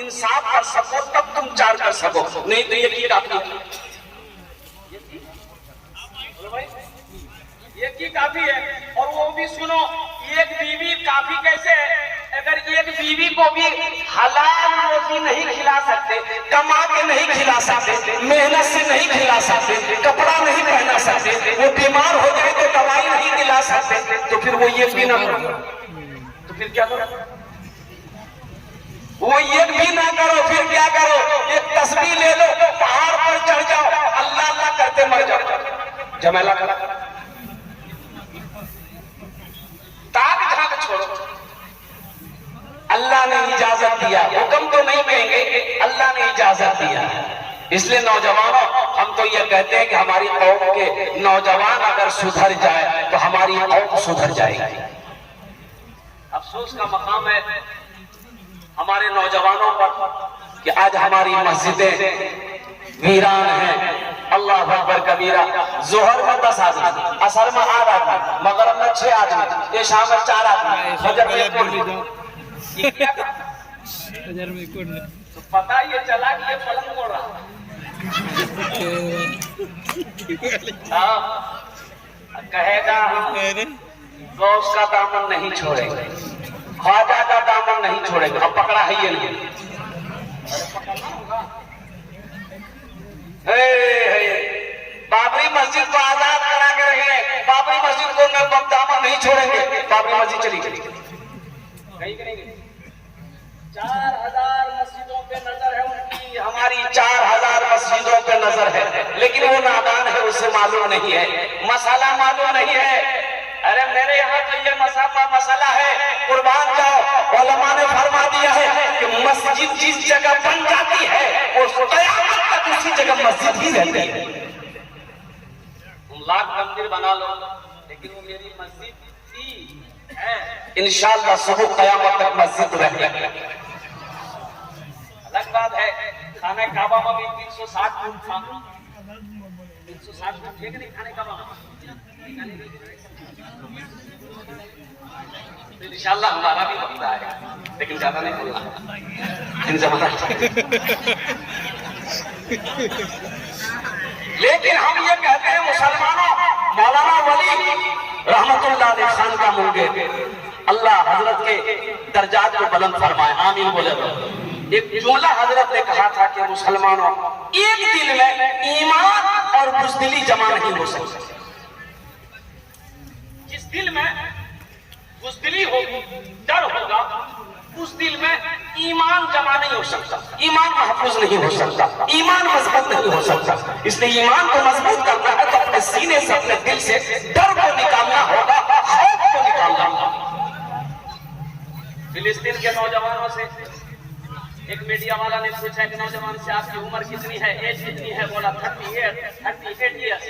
انصاف کر سکو تب تم 4 کر سکو، نہیں تو یہ کافی ہے، یہ کافی ہے۔ اور وہ بھی سنو، ایک بیوی کافی کیسے ہے؟ اگر ایک بیوی کو بھی حلال روزی نہیں کھلا سکتے، کما کے نہیں کھلا سکتے، محنت سے نہیں کھلا سکتے، کپڑا نہیں پہنا سکتے، وہ بیمار ہو جائے تو دوائی نہیں دلا سکتے، تو پھر وہ یہ بھی نہ کرو، تو پھر کیا کرو؟ وہ یہ بھی نہ کرو، پھر کیا کرو؟ ایک تسبیح لے لو، پہاڑ پر چڑھ جاؤ، اللہ اللہ کرتے مر جاؤ، جمیلہ کرا تاک جھاگ چھوڑو۔ اللہ نے اجازت دیا، حکم تو نہیں کہیں گے، اللہ نے اجازت دیا۔ اس لیے نوجوانوں، ہم تو یہ کہتے ہیں کہ ہماری قوم کے نوجوان اگر سدھر جائے تو ہماری قوم سدھر جائے گی۔ افسوس کا مقام ہے ہمارے نوجوانوں پر کہ آج ہماری مسجدیں ویران ہیں۔ اللہ اکبر کبیرہ، ظہر میں 10 آدمی، عصر میں 8 آدمی، مغرب میں 6 آدمی، عشاء میں 4 آدمی، فجر میں 1 آدمی۔ تو پتہ یہ چلا کہ یہ فلک موڑ رہا کہے گا ہم غوث کا دامن نہیں چھوڑیں گے، خواجہ کا دامن نہیں چھوڑیں گے، اب پکڑا ہے یہ نہیں، بابری مسجد کو آزاد کرا کے رکھیں، بابری مسجد کو دامن نہیں چھوڑیں گے، بابری مسجد چلی گئی، کہیں کہ نہیں گئی؟ 4000 مسجدوں پہ نظر ہے ان کی، ہماری 4000 مسجدوں پہ نظر ہے، لیکن وہ نادان ہے، اسے معلوم نہیں ہے، مسئلہ معلوم نہیں ہے۔ ارے میرے یہاں تو یہ مسئلہ ہے، قربان جاؤ، علماء نے فرما دیا ہے کہ مسجد جس جگہ بن جاتی ہے وہ قیامت تک اسی جگہ مسجد ہی رہتی ہے۔ تم لاکھ مندر بنا لو لیکن وہ میری مسجد تھی ہے، انشاءاللہ صبح قیامت تک مسجد رہے گی۔ الگ بات ہے خانہ کعبہ میں بھی 360 فٹ تھا، 360 فٹ ٹھیک نہیں خانہ کعبہ میں، انشاءاللہ ہمارا بھی وقت آئے گا، لیکن زیادہ نہیں بولنا ان زمانہ۔ لیکن ہم یہ کہتے ہیں مسلمانوں، مولانا ولی رحمت اللہ علیہ خان کا منگے، اللہ حضرت کے درجات کو بلند فرمائے، آمین بولے۔ ایک جملہ حضرت نے کہا تھا کہ مسلمانوں، ایک دل میں ایمان اور بزدلی جمع نہیں ہو سکتی۔ جس دل میں بزدلی ہوگی، ڈر ہوگا، اس دل میں ایمان جمع نہیں ہو سکتا، ایمان محفوظ نہیں ہو سکتا، ایمان مضبوط نہیں ہو سکتا۔ اس لیے ایمان کو مضبوط کرنا ہے تو اپنے سینے سے، اپنے دل سے ڈر کو نکالنا ہوگا، خوف کو نکالنا ہوگا۔ فلسطین کے نوجوانوں سے ایک میڈیا والا نے پوچھا ایک نوجوان سے آپ کی عمر کتنی ہے، ایج کتنی ہے؟ بولا 38 ایئرس،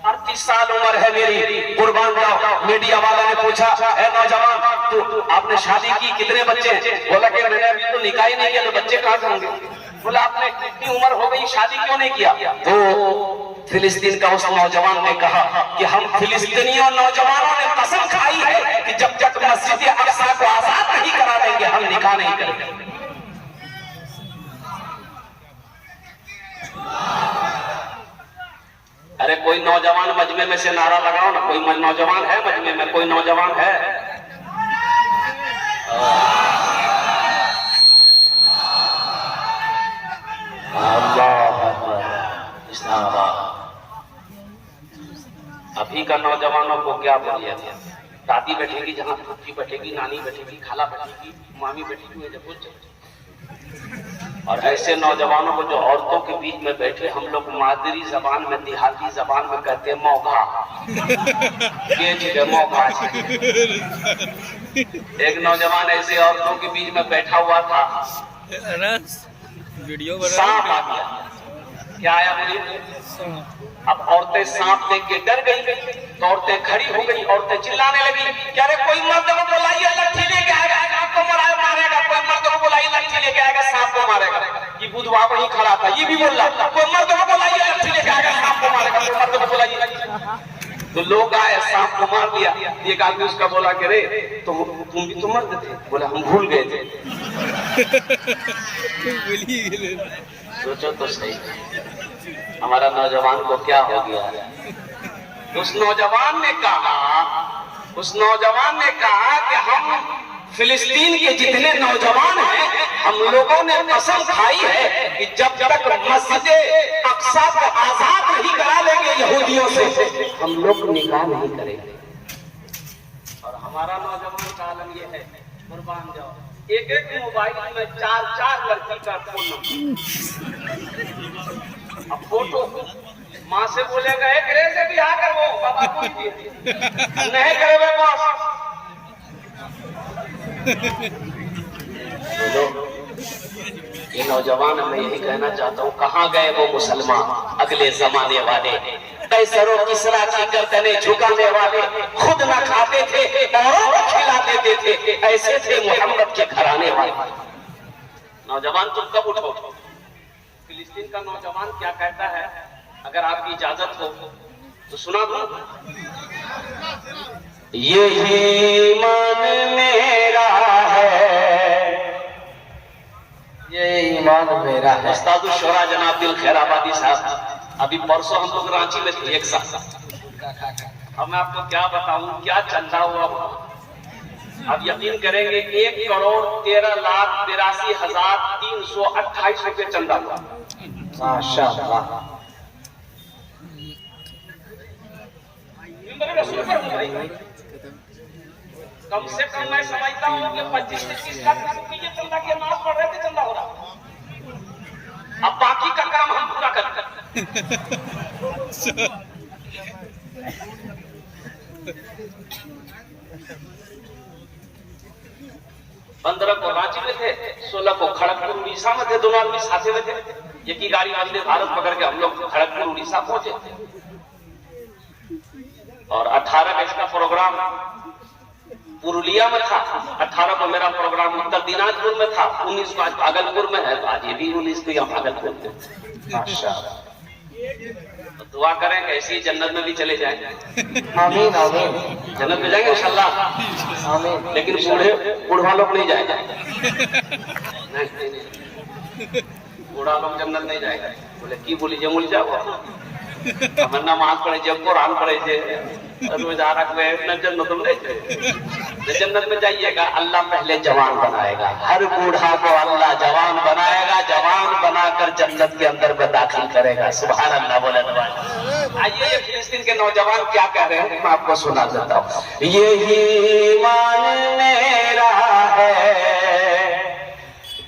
38 سال عمر ہے میری، قربان جاؤ۔ میڈیا والا نے پوچھا اے نوجوان تو آپ نے شادی کی، کتنے بچے ہیں؟ بولا کہ میں نے ابھی تو نکاح ہی نہیں کیا، تو بچے کہاں سے ہوں گے؟ بولا آپ نے اتنی عمر ہو گئی شادی کیوں نہیں کیا؟ تو فلسطین کا اس نوجوان نے کہا کہ ہم فلسطینیوں نوجوانوں نے قسم کھائی ہے کہ جب تک مسجد اقصی کو آزاد نہیں کرا دیں گے ہم نکاح نہیں کریں گے۔ ارے کوئی نوجوان مجمع میں سے نعرہ لگاؤ نا، کوئی نوجوان ہے مجمع میں؟ کوئی نوجوان ہے؟ اللہ اسلام آباد۔ ابھی کا نوجوانوں کو کیا بولیے، دادی بیٹھے گی جہاں، پھوپھی بیٹھے گی، نانی بیٹھے گی، خالہ بیٹھے گی، مامی بیٹھے گی، اور ایسے نوجوانوں کو جو عورتوں کے بیچ میں بیٹھے ہم لوگ مادری زبان میں، دیہاتی زبان میں کہتے ہیں موگا، یہ جگہ موگا۔ ایک نوجوان ایسے عورتوں کے بیچ میں بیٹھا ہوا تھا، سانپ آ گیا۔ کیا آیا بولیے؟ اب عورتیں سانپ دیکھ کے ڈر گئی تو عورتیں کھڑی ہو گئی، عورتیں چلانے لگی کہ ارے کوئی مرد کو بلائیے لٹھی لے کے آئے گا سانپ کو مارے گا، کوئی مرد کو بلائیے لٹھی لے کے آئے گا سانپ کو مارے گا۔ یہ بدھوا وہیں کھڑا تھا، یہ بھی بول رہا تھا کوئی مرد کو بلائیے لٹھی لے کے آئے گا سانپ کو مارے گا، کوئی مرد کو بلائیے۔ تو لوگ آئے، سانپ کو مار دیا۔ ایک آدمی اس کا بولا کہ رے تم بھی تو مرد تھے؟ بولا ہم بھول گئے تھے۔ سوچو تو صحیح ہمارا نوجوان کو کیا ہو گیا ہے. اس نوجوان نے کہا کہ ہم فلسطین کے جتنے نوجوان ہیں ہم لوگوں نے قسم کھائی ہے کہ جب تک مسجد اقصی کو آزاد نہیں کرا لیں گے یہودیوں سے ہم لوگ نکاح نہیں کریں گے. اور ہمارا نوجوان کا عالم یہ ہے قربان جاؤ ایک موبائل میں 4 لڑکی کا فون نمبر. اب فوٹو ماں سے بولے گا ایک رے سے بھی آ کر وہ بابا کو نہیں کرے گا باس. یہ نوجوان میں یہی کہنا چاہتا ہوں کہاں گئے وہ مسلمان اگلے زمانے والے قیصر و کسریٰ کی گردنیں جھکانے والے خود نہ کھاتے تھے اوروں کو کھلا دیتے تھے ایسے تھے محمد کے گھرانے والے. نوجوان تم کب اٹھو. فلسطین کا نوجوان کیا کہتا ہے اگر آپ کی اجازت ہو تو سنا دوں. یہی ایمان میرا ہے یہ ایمان میرا ہے. استاد الشورا جناب دل خیر آبادی صاحب ابھی پرسوں ہم لوگ رانچی میں تھے ایک ساتھ. اب میں آپ کو کیا بتاؤں کیا چندہ ہوا. اب یقین کریں گے 1,13,82,328 روپے چندہ ہوا. ماشاءاللہ. کم سے کم میں سمجھتا ہوں کہ 25-30 لاکھ روپے یہ چندہ کی نماز پڑھ رہے تھے چندہ ہو رہا. اب باقی کا کام ہم پورا کرتے ہیں. 15 کو رانچی میں تھے 16 کو کھڑگپور اڑیسہ میں تھے. دونوں آدمی ساتھ میں تھے. ایک ہی گاڑی وندے بھارت پکڑ کے ہم لوگ کھڑگپور اڑیسہ پہنچے. اور 18 کا اس کا پروگرام پورولیا میں تھا. 18 کو میرا پروگرام اتر دیناجپور میں تھا. 19 کو آج بھاگلپور میں ہے. تو آج یہ بھی 19 کو یہاں بھاگلپور میں. ماشاءاللہ. دعا کریں کہ ایسی جنت میں بھی چلے جائیں. آمین آمین. جنت میں جائیں گے انشاءاللہ. آمین. لیکن بوڑھا لوگ نہیں جائیں گے. بوڑھا لوگ جنت نہیں جائے گا. بولے کی بولی جو مل جاؤ ہمیں نماز پڑھے جب قرآن پڑھے جے روزانہ کو جنت میں جنت میں جائیے گا. اللہ پہلے جوان بنائے گا. ہر بوڑھا کو اللہ جوان بنائے گا. جوان بنا کر جنت کے اندر میں داخل کرے گا. سبحان اللہ بولے. آئیے فلسطین کے نوجوان کیا کہہ رہے ہیں میں آپ کو سنا دیتا ہوں. یہی ایمان میرا ہے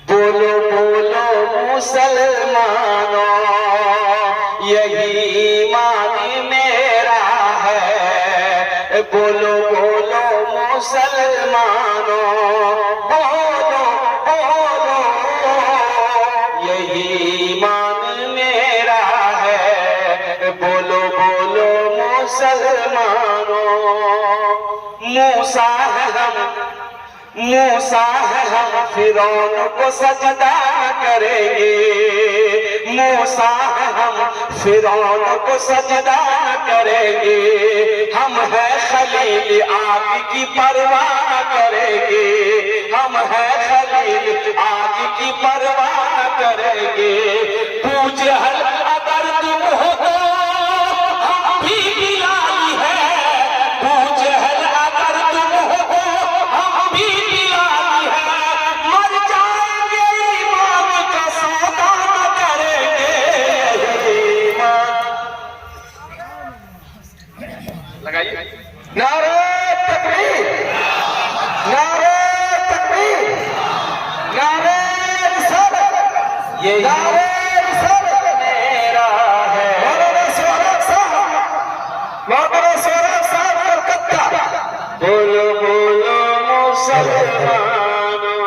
بولو بولو مسلمانوں یہی ایمان میرا ہے بولو بولو مسلمانوں بولو بولو یہی ایمان میرا ہے بولو بولو مسلمانوں. موسیٰ ہے ہم فرعون کو سجدہ کریں گے. موسیٰ ہے ہم فرعون کو سجدہ کریں گے. ہم ہے خلیل آگ کی پرواہ کریں گے. ہم ہے خلیل آگ کی پرواہ کریں گے. پوچھ ہر اگر تم ہو تو ہم بھی بلالی ہے. پوچھ ہر اگر تم ہو تو ہم بھی بلالی ہے. مر جائیں گے ایمان کا سودا نہ کریں گے. لگائیے نعرہ تکبیر نعرہ تکبیر نعرہ رسالت. یہ نعرہ رسالت میرا ہے. مولانا سوراب صاحب کلکتہ. بولو بولو مسلمانوں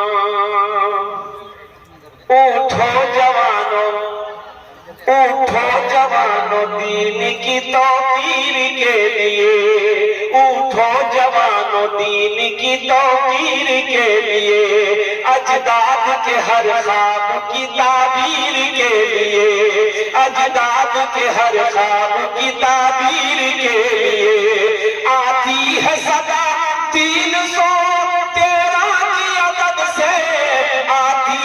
اٹھو جوانوں دین کی توقیر کے لیے. اٹھو جوانوں دین کی توقیر کے لیے. اجداد کے ہر خواب کی تعبیر کے لیے. اجداد کے ہر خواب کی تعبیر کے لیے. آتی ہے صدا 313 کی عدد سے. آتی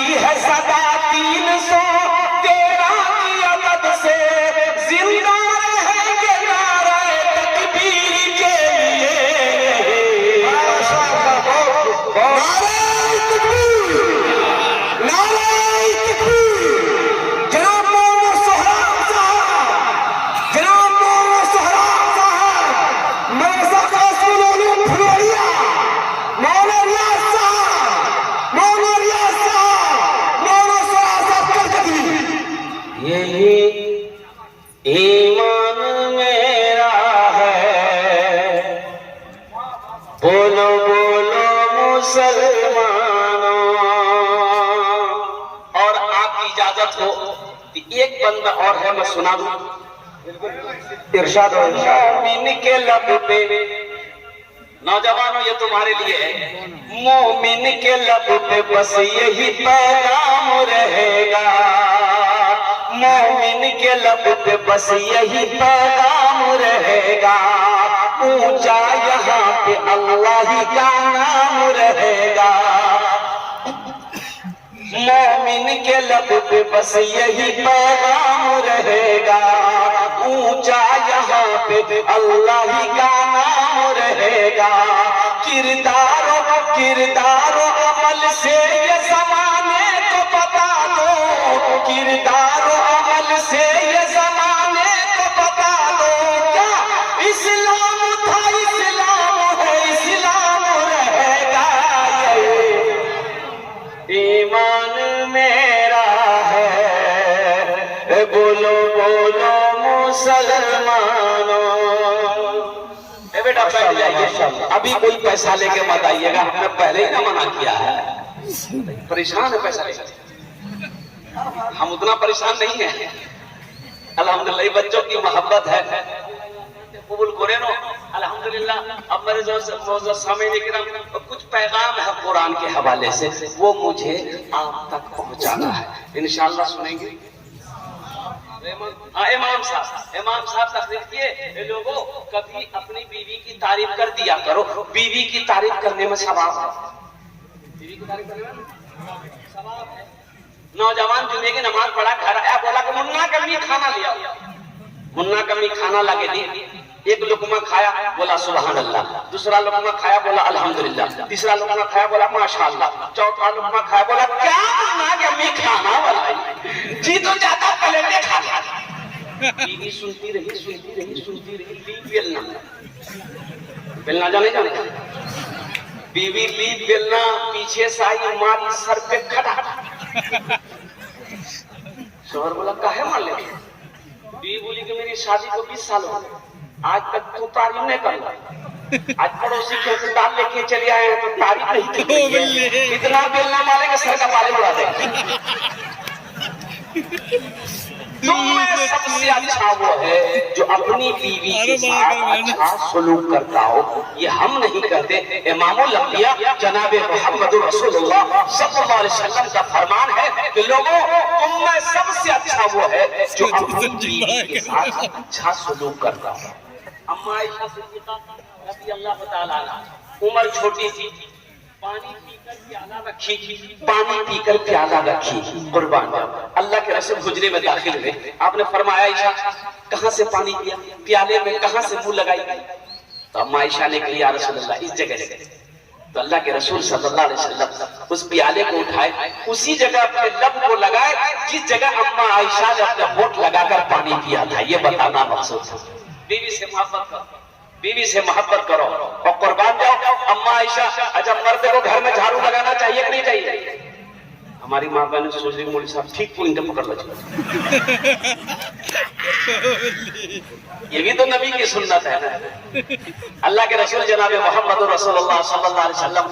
ایمان میرا ہے، بولو بولو مسلمانوں۔ اور آپ کی اجازت ہو ایک بندہ اور ہے میں سنا دوں، ارشاد ہو مومن کے لب پہ، نوجوانوں یہ تمہارے لیے ہے، مومن کے لب پہ بس یہی پیغام رہے گا، مومن کے لب پہ بس یہی پیغام رہے گا، اونچا یہاں پہ اللہ ہی کا نام رہے گا، مومن کے لب پہ بس یہی پیغام رہے گا، اونچا یہاں پہ اللہ ہی کا نام رہے گا، کردار و عمل سے یہ زمانے کو بتا دو، کردار و عمل سے یہ زمانے کو بتا دو، کیا اسلام تھا اسلام ہے اسلام رہے گا، ایمان میرا ہے، بولو بولو مسلمانوں۔ اے بیٹا بیٹھ جائیے، ابھی کوئی پیسہ لے کے مت آئیے گا، ہم نے پہلے ہی نہ منع کیا ہے، پریشان ہے پیسہ لے کے، ہم اتنا پریشان نہیں ہیں، الحمدللہ بچوں کی محبت ہے، قبول کرے نو الحمدللہ۔ اب میرے جو سامنے کرام کچھ پیغام ہے قرآن کے حوالے سے، وہ مجھے آپ تک پہنچانا ہے، انشاءاللہ سنیں گے۔ امام صاحب تقریر کیے، لوگوں کبھی اپنی بیوی کی تعریف کر دیا کرو، بیوی کی تعریف کرنے میں ثواب ہے، بیوی کی تعریف کرنے میں ثواب ہے۔ نوجوان جمعے کی نماز پڑھا، گھر آیا، بولا کہ منا کمی کھانا لیا، منا کمی کھانا لگے دی، ایک لقمہ کھایا بولا سبحان اللہ، دوسرا لقمہ کھایا بولا الحمدللہ، تیسرا لقمہ کھایا بولا ماشاءاللہ، چوتھا لقمہ کھایا بولا کیا منا کمی کھانا والا جی تو جاتا پلیٹیں کھایا، بیوی سنتی رہی، بیلنا جانے بیوی لی بیلنا پیچھے سے آئی ماری سر پہ کھٹا، شوہر بولا کاہے مار لے، بیوی بولی کہ میری شادی کو 20 سال ہو گئے، آج تک تو تعریف نہیں کرنا، آج پڑوسی کے دال لے کے چلے آئے ہیں تو تعریف نہیں کی، اتنا بیلنا مارے کہ سر کا بالے اڑا دے۔ تم میں سب سے اچھا وہ ہے جو اپنی بیوی کے ساتھ اچھا سلوک کرتا ہو، یہ ہم نہیں کرتے۔ امام الانبیاء جناب محمد رسول اللہ صلی اللہ علیہ وسلم کا فرمان ہے کہ لوگوں تم میں سب سے اچھا وہ ہے جو اپنی بیوی کے ساتھ اچھا سلوک کرتا ہو۔ اما عائشہ صدیقہ رضی اللہ تعالیٰ عنہ، عمر چھوٹی تھی، پانی پی کر پیالہ رکھی، قربان جاؤ، اللہ کے رسول حجرے میں داخل ہوئے، آپ نے فرمایا عائشہ کہاں سے پانی پیا، پیالے میں کہاں سے منہ لگائی، تو اما عائشہ نے کہا یا رسول اللہ اس جگہ سے، تو اللہ کے رسول صلی اللہ علیہ وسلم اس پیالے کو اٹھائے، اسی جگہ اپنے لب کو لگائے جس جگہ اما عائشہ نے اپنے ہونٹ لگا کر پانی پیا تھا، یہ بتانا مقصود تھا۔ بیوی سے محبت کرو، بیوی سے محبت کرو، اور قربان جاؤ اما عائشہ جب مرد کو گھر میں جھاڑو لگانا چاہیے کہ نہیں چاہیے؟ ہماری ماں بہن سوچ رہی مولوی صاحب ٹھیک پوائنٹ پکڑ لو، یہ بھی تو نبی کی سنت ہے نا۔ اللہ کے رسول جناب محمد رسول اللہ صلی اللہ علیہ وسلم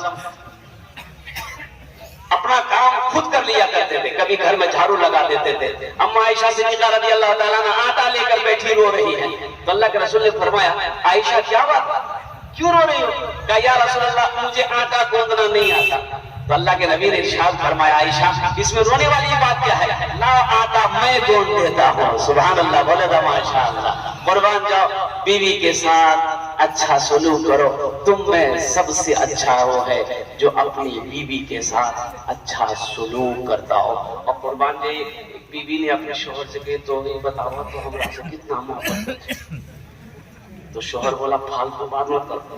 اپنا کام خود کر لیا کرتے تھے، کبھی گھر میں جھاڑو لگا دیتے تھے۔ اما عائشہ صدیقہ رضی اللہ تعالیٰ عنہ آٹا لے کر بیٹھی رو رہی ہے، تو اللہ کے رسول نے فرمایا عائشہ کیا بات، کیوں رو رہی ہو؟ کہا یا رسول اللہ مجھے آٹا گوندنا نہیں آتا، تو اللہ کے نبی نے ارشاد فرمایا عائشہ اس میں رونے والی بات کیا ہے، لا آٹا میں گوند دیتا ہوں، سبحان اللہ، بولے دا ماشاءاللہ۔ قربان جاؤ بیوی کے ساتھ اچھا سلوک کرو، تم میں سب سے اچھا وہ ہے جو اپنی بیوی کے ساتھ اچھا سلوک کرتا ہو۔ اور قربان جائے بیوی نے اپنے شوہر سے کہے تو یہ بتاؤ تو ہمارا سے کتنا محبت ہے، تو شوہر بولا پھالتو بات مت کرو،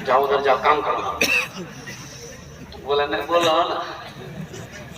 جاؤ ادھر جاؤ کام کرو، بولا نہیں بولا نا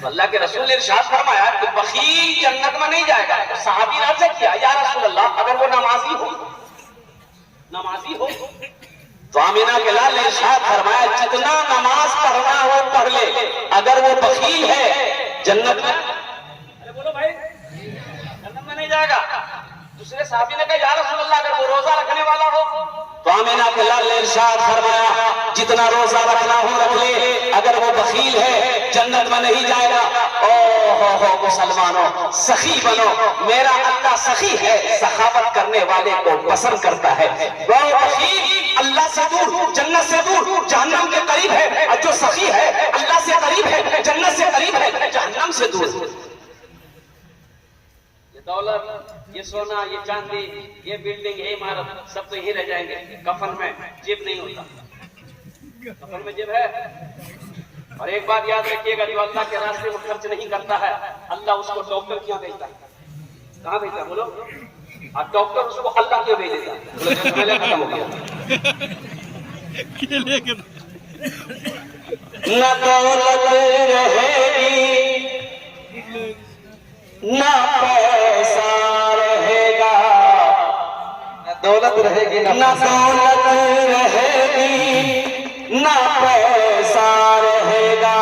تو اللہ کے رسول نے ارشاد فرمایا کہ بخیل جنت میں نہیں جائے گا. صحابی نے عرض کیا یا رسول اللہ اگر وہ نمازی ہو تو آمینہ کے لال نے ارشاد فرمایا جتنا نماز پڑھنا ہو پڑھ لے, اگر وہ بخیل ہے جنت میں, ارے بولو بھائی, جنت میں نہیں جائے گا. دوسرے صحابی نے کہا یا رسول اللہ اگر وہ روزہ رکھنے والا ہو تو آمینہ کے لال نے ارشاد فرمایا جتنا روزہ رکھنا ہو رکھ لے, اگر وہ بخیل ہے جنت میں نہیں جائے گا. اوہ مسلمانوں سخی بنو, میرا اللہ سخی ہے, سخاوت کرنے والے کو پسند کرتا ہے. وہ بخیل اللہ سے دور, جنت سے دور, جہنم کے قریب ہے, اور جو سخی ہے اللہ سے قریب ہے, جنت سے قریب ہے, جہنم سے دور. یہ دولت, یہ سونا, یہ چاندی, یہ بلڈنگ, یہ عمارت سب تو یہی رہ جائیں گے. کفن میں جیب نہیں ہوتا, کفن میں جیب ہے. اور ایک بات یاد رکھیے گا, جو اللہ کے راستے میں خرچ نہیں کرتا ہے اللہ اس کو ڈاکٹر کیا بھیجتا ہے؟ کہاں بھیجتا ہے بولو؟ اور ڈاکٹر اس کو اللہ کیا بھیج دیتا ہے؟ ختم ہو گیا. نہ دولت رہے گی نہ پیسہ رہے گا, دولت رہے گی نہ دولت رہے گی نہ پیسہ رہے گا,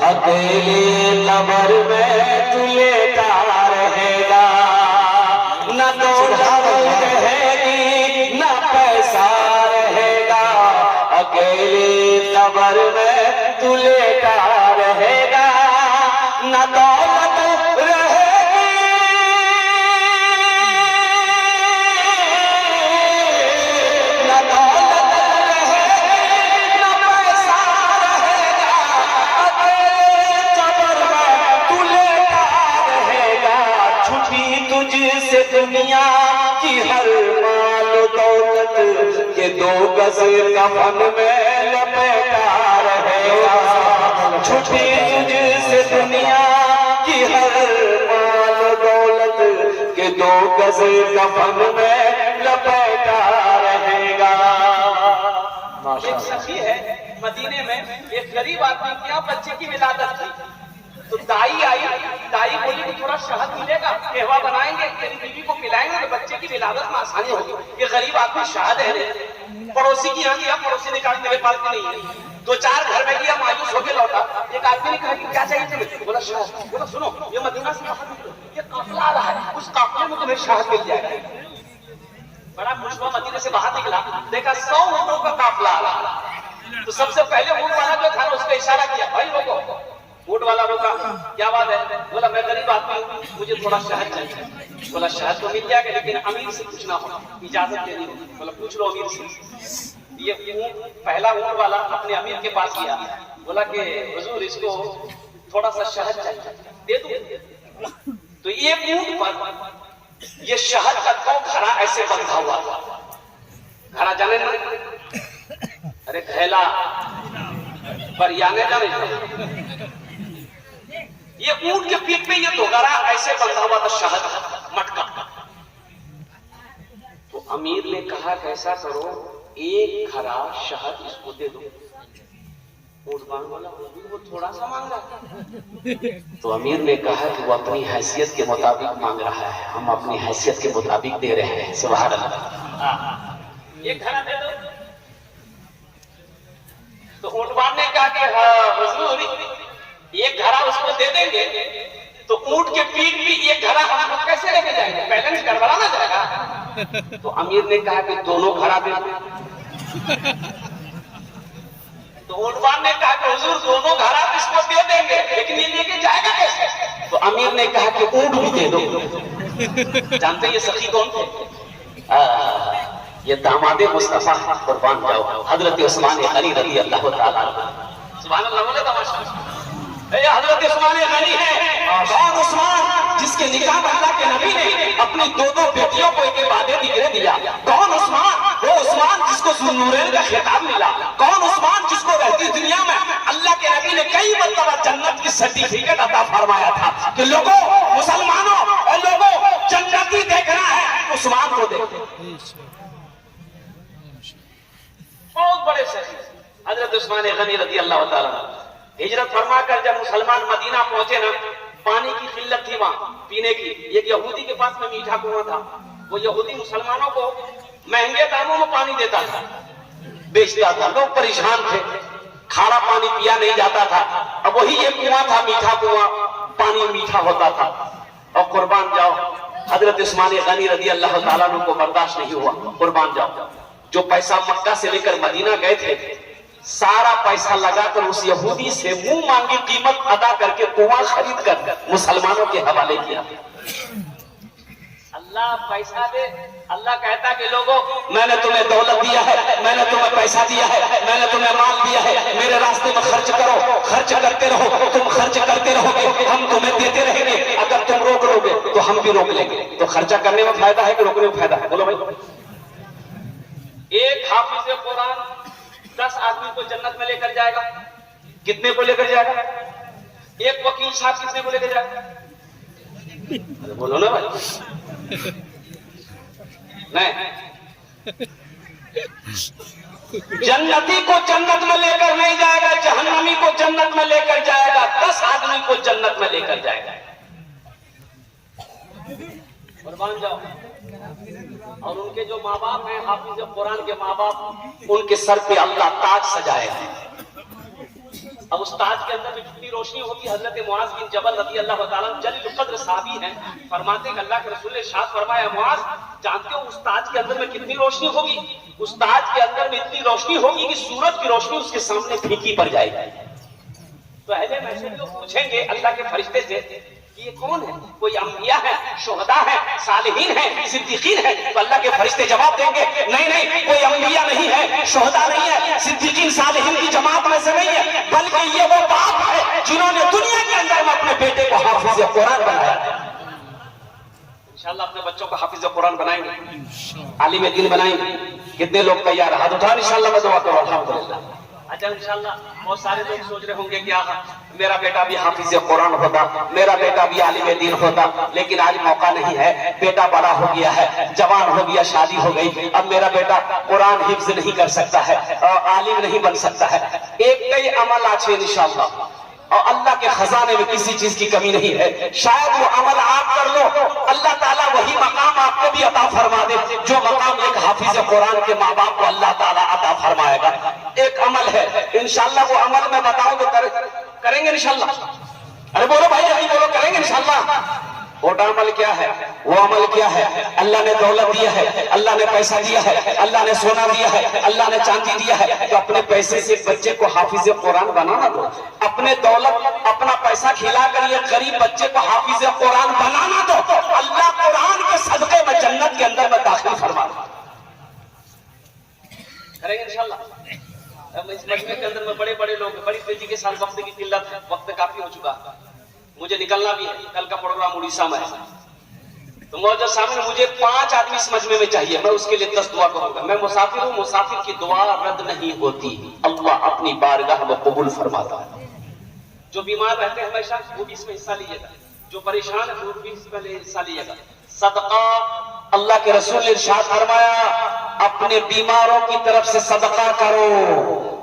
اکیلے قبر میں تو لیٹا رہے گا. نہ دولت رہے گی نہ پیسہ رہے گا, اکیلے قبر میں تو لیٹا رہے گا. نہ دولت رہے گی نہ دولت رہے گی نہ پیسہ رہے گا, اکیلے قبر میں تو لیٹا رہے گا. چھٹی تجھ سے دنیا کی ہر مال و دولت کے 2 گز کفن میں لپیٹا رہے گا. چھٹی تجھ سے دنیا کی ہر مال و دولت کے 2 گز کفن میں لپیٹا رہے گا. ایک سخی ہے مدینے میں, ایک غریب آدمی کیا بچے کی ولادت تھی, تو دائی آئی, دائی بولی کہ تھوڑا شہد ملے گا, قہوہ بنائیں گے, تیری بیوی کو پلائیں گے تو بچے کی ولادت میں آسانی ہوگی. یہ غریب آدمی شہد ہے, پڑوسی کی یہاں گیا, پڑوسی نے کہا میرے پاس بھی نہیں ہے. 2-4 گھر میں گیا, مایوس ہو کے لوٹا. ایک آدمی نے کہا کہ کیا چاہیے تمہیں؟ بولا شہد. بولا سنو, یہ مدینہ سے باہر نکلو, یہ قافلہ آ رہا ہے, اس قافلے میں تمہیں شہد مل جائے گا. بڑا خوش ہوا, مدینے سے باہر نکلا, دیکھا 100 اونٹوں کا قافلہ آ رہا. تو سب سے پہلے اونٹ والا جو تھا اس کا اشارہ کیا, بھائی روکو. اونٹ والا روکا, کیا بات ہے؟ بولا میں غریب آدمی ہوں, مجھے تھوڑا شہد چاہیے. بولا شہد تو مل جائے گا لیکن امیر سے پوچھنا ہوگا, اجازت دینی ہوگی. بولا پوچھ لو امیر سے. یہ اونٹ, پہلا اونٹ والا اپنے امیر کے پاس گیا, بولا کہ حضور اس کو تھوڑا سا شہد چاہیے, دے دوں؟ تو یہ اونٹ پر یہ شہد کا 2 گھڑا ایسے بندھا ہوا تھا. گھڑا جانے نا, ارے گھیلا پر یانے جانے, یہ اونٹ کے پیٹ پہ یہ 2 گھڑا ایسے بندھا ہوا تھا شہد مٹکا. تو امیر نے کہا کہ ایسا کرو, 1 گھڑا شہد اس کو دے دو. اونٹ والا وہ تھوڑا سا مانگ رہا. تو امیر نے کہا کہ وہ اپنی حیثیت کے مطابق مانگ رہا ہے, ہم اپنی حیثیت کے مطابق دے رہے ہیں. سبحان اللہ. 1 گھڑا دے دو. تو اونٹوان نے کہا کہ حضور 1 گھڑا اس کو دے دیں گے تو اونٹ کے پیٹ بھی 1 گھڑا ہم لوگ کیسے لے کے جائیں گے, بیلنس گڑبڑا نہ جائے گا. تو امیر نے کہا کہ 2 گھڑا دے دو. تو اونٹوان نے کہا کہ حضور 2 گھڑا اس کو دے دیں گے لیکن یہ لے کے جائے گا کیسے؟ تو امیر نے کہا کہ اونٹ بھی دے دو. جانتے یہ سخی کون تھے؟ یہ داماد مصطفیٰ, قربان جاؤ, حضرت عثمان غنی رضی اللہ تعالیٰ عنہ. سبحان اللہ بولے تماشا. اے حضرت عثمان غنی ہے, کون عثمان جس کے نکاح میں اللہ کے نبی نے اپنی 2 بیٹیوں کو ایک وعدے دگرے دیا. کون عثمان؟ وہ عثمان جس کو ذوالنورین کا خطاب ملا. کون عثمان جس کو رہتی دنیا میں اللہ کے نبی نے کئی مرتبہ جنت کی سرٹیفکیٹ عطا فرمایا تھا کہ لوگوں, مسلمانوں اور لوگوں, جنتی دیکھنا ہے عثمان کو دیکھو. بہت بڑے شخص حضرت عثمان غنی رضی اللہ تعالیٰ. ہجرت فرما کر جب مسلمان مدینہ پہنچے نا، پانی کی قلت تھی وہاں پینے کی. ایک یہودی کے پاس میں میٹھا کنواں تھا. وہ یہودی مسلمانوں کو مہنگے داموں میں پانی دیتا تھا، بیچتا تھا. لوگ پریشان تھے، کھارا پانی پیا نہیں جاتا تھا. اب وہی یہ کنواں تھا، میٹھا کنواں، پانی میٹھا ہوتا تھا. اور قربان جاؤ، حضرت عثمان غنی رضی اللہ تعالیٰ عنہ کو برداشت نہیں ہوا. قربان جاؤ، جو پیسہ مکہ سے لے کر مدینہ گئے تھے، سارا پیسہ لگا کر اس یہودی سے منہ مانگی قیمت ادا کر کے کنواں خرید کر مسلمانوں کے حوالے کیا. اللہ پیسہ دے. اللہ کہتا کہ لوگوں، میں نے تمہیں دولت دیا ہے، میں نے تمہیں پیسہ دیا ہے، میں نے تمہیں مال دیا ہے، میرے راستے میں خرچ کرو، خرچ کرتے رہو. تم خرچ کرتے رہو گے، ہم تمہیں دیتے رہیں گے. اگر تم روک لو گے تو ہم بھی روک لیں گے. تو خرچہ کرنے میں فائدہ ہے کہ روکنے میں فائدہ ہے؟ بولو بھائی. ایک حافظ قرآن 10 آدمی کو جنت میں لے کر جائے گا. کتنے کو لے کر جائے گا؟ ایک وکیل صاحب کتنے کو لے کر جائے گا؟ بولو نا بھائی. نہیں، جنتی کو جنت میں لے کر نہیں جائے گا، جہنمی کو جنت میں لے کر جائے گا. 10 آدمی کو جنت میں لے کر جائے گا. قربان جاؤ. اور ان کے جو ماں باپ ہیں، حافظ قرآن کے ماں باپ، ان کے سر پہ اللہ تاج سجائے گا. اب اس تاج کے اندر بھی کتنی روشنی ہوگی. حضرت معاذ بن جبل رضی اللہ تعالیٰ جلیل القدر صحابی ہیں، فرماتے ہیں کہ اللہ کے رسول نے ارشاد فرمایا، معاذ جانتے ہو اس تاج کے اندر میں کتنی روشنی ہوگی؟ اس تاج کے اندر میں اتنی روشنی ہوگی کہ سورج کی روشنی اس کے سامنے پھیکی پڑ جائے گی. تو اہل محشر لوگ پوچھیں گے اللہ کے فرشتے سے کہ یہ کون ہے؟ کوئی انبیاء ہے، شہداء ہے، صالحین ہیں، صدیقین ہیں؟ تو اللہ کے فرشتے جواب دیں گے نہیں، کوئی انبیاء نہیں ہے، شہداء نہیں ہے، صدیقین صالحین کی جماعت میں سے نہیں ہے، بلکہ یہ وہ باپ ہے جنہوں نے دنیا کے اندر میں اپنے بیٹے کو حافظ قرآن بنایا. انشاءاللہ اپنے بچوں کو حافظ قرآن بنائیں گے، عالم دین بنائیں گے. کتنے لوگ تیار؟ ہاتھ اٹھا. انشاءاللہ میں دعا کروں. الحمدللہ. اچھا انشاءاللہ بہت سارے لوگ سوچ رہے ہوں گے کہ میرا بیٹا بھی حافظ قرآن ہوتا، میرا بیٹا بھی عالم دین ہوتا، لیکن آج موقع نہیں ہے. بیٹا بڑا ہو گیا ہے، جوان ہو گیا، شادی ہو گئی. اب میرا بیٹا قرآن حفظ نہیں کر سکتا ہے اور عالم نہیں بن سکتا ہے. ایک کئی عمل آچھے انشاءاللہ، اور اللہ کے خزانے میں کسی چیز کی کمی نہیں ہے. شاید وہ عمل آپ کر لو، اللہ تعالیٰ وہی مقام آپ کو بھی عطا فرما دے جو مقام ایک حافظ قرآن کے ماں باپ کو اللہ تعالیٰ عطا فرمائے گا. ایک عمل ہے انشاءاللہ، وہ عمل میں بتاؤں تو کریں گے انشاءاللہ. ارے بولو بھائی، ابھی بولو، کریں گے انشاءاللہ. وہ عمل کیا ہے؟ وہ عمل کیا ہے؟ اللہ نے دولت دیا ہے، اللہ نے پیسہ دیا ہے، اللہ نے سونا دیا ہے، اللہ نے چاندی دیا ہے، تو اپنے پیسے سے بچے کو حافظ قرآن بنانا دو. اپنے دولت، اپنا پیسہ کھلا کر یہ غریب بچے کو حافظ قرآن بنانا دو. اللہ قرآن کے صدقے میں جنت کے اندر میں داخل فرما دو. کریں گے انشاءاللہ. اس مجمع کے اندر میں بڑے لوگ، بڑی تیزی کے ساتھ وقت کی قلت ہے، وقت کافی ہو چکا، مجھے نکلنا بھی ہے. کل کا پروگرام اڑیسہ میں ہے. تو موجود سامنے مجھے 5 آدمی اس مجمع میں چاہیے. میں اس کے لیے 10 دعا کروں گا. میں مسافر ہوں، مسافر کی دعا رد نہیں ہوتی، اللہ اپنی بارگاہ میں قبول فرماتا ہے. جو بیمار رہتے ہیں ہمیشہ وہ بھی اس میں حصہ لیجیے گا، جو پریشان ہے وہ بھی اس میں حصہ لیجیے گا. صدقہ، اللہ کے رسول نے ارشاد فرمایا اپنے بیماروں کی طرف سے صدقہ کرو،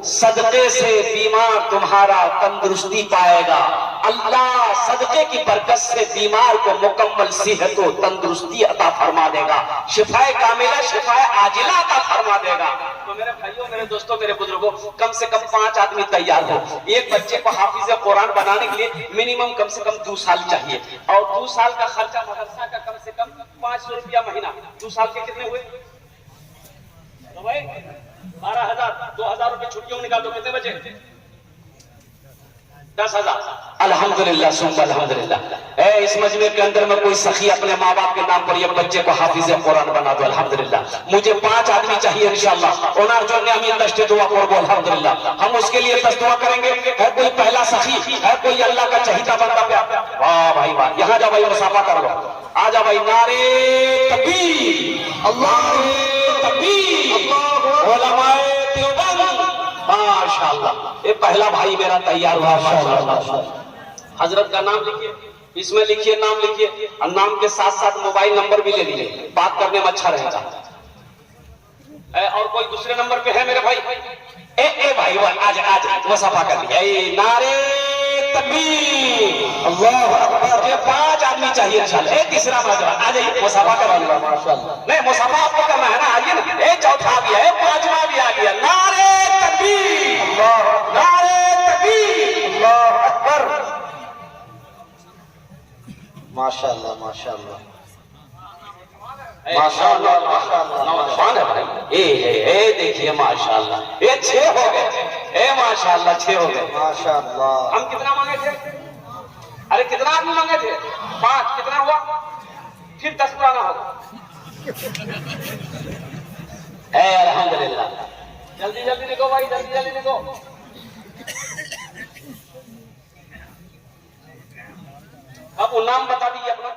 صدقے سے بیمار تمہارا تندرستی پائے گا. اللہ صدقے کی برکت سے بیمار کو مکمل صحت و تندرستی عطا فرما دے گا، شفائے کاملہ، شفائے عاجلہ عطا فرما دے گا. تو میرے بھائیوں، میرے دوستوں، میرے بزرگوں، کم سے کم 5 آدمی تیار ہو. ایک بچے کو حافظ قرآن بنانے کے لیے منیمم کم سے کم 2 سال چاہیے، اور 2 سال کا خرچہ مدرسہ کا کم سے کم 500 روپیہ مہینہ. 2 سال کے کتنے ہوئے؟ تو بھائی 12,000، 2,000 روپے چھٹیوں نکال دو، کتنے بچے؟ 10,000. الحمدللہ ثم الحمدللہ. اس مجمع کے اندر میں کوئی سخی اپنے ماں باپ کے نام پر یہ بچے کو حافظ قرآن بنا دو. الحمدللہ. مجھے 5 آدمی چاہیے انشاءاللہ. اونا جو نے ہمیں دشت دعا کرو الحمدللہ. ہم اس کے لیے 10 دعا کریں گے. ہے کوئی پہلا سخی، ہے کوئی اللہ کا چہیتا بندہ پہ؟ واہ بھائی واہ. یہاں جا بھائی، مسافہ کر لو. آ جا بھائی. نعرے تکبیر، اللہ تکبیر، علماء دیوبند. ماشاءاللہ. یہ پہلا بھائی میرا تیار ہوا. حضرت کا نام لکھیے، اس میں لکھیے، نام لکھیے، اور نام کے ساتھ ساتھ موبائل نمبر بھی لے لیجیے، بات کرنے میں اچھا رہے گا. اور کوئی دوسرے نمبر پہ ہے میرے بھائی؟ اے بھائی آج وہ صفا کر دیا. نعرے تکبیر اللہ اکبر. یہ 5 آدمی چاہیے انشاءاللہ. تیسرا نوجوان آ جائیے مصافحہ کر لیا. ماشاءاللہ نہیں مصافحہ آپ کو کرنا ہے نا. آئیے نا. چوتھا بھی ہے 5واں بھی آ گیا. نعرے تکبیر اللہ نعرے تکبیر اللہ اکبر. ماشاءاللہ ماشاءاللہ ماشاءاللہ ماشاءاللہ نوجوان ہے بھائی. اے دیکھیے ماشاءاللہ یہ 6 ہو گئے. اے ماشاءاللہ 6 ہو گئے. ماشاءاللہ. ہم کتنا مانگے تھے؟ ارے کتنا آدمی مانگے تھے؟ 5. کتنا ہوا؟ پھر 10 پرانا ہوگا. اے الحمدللہ. جلدی جلدی لکھو بھائی جلدی جلدی لکھو. اب وہ نام بتا دیجیے اپنا.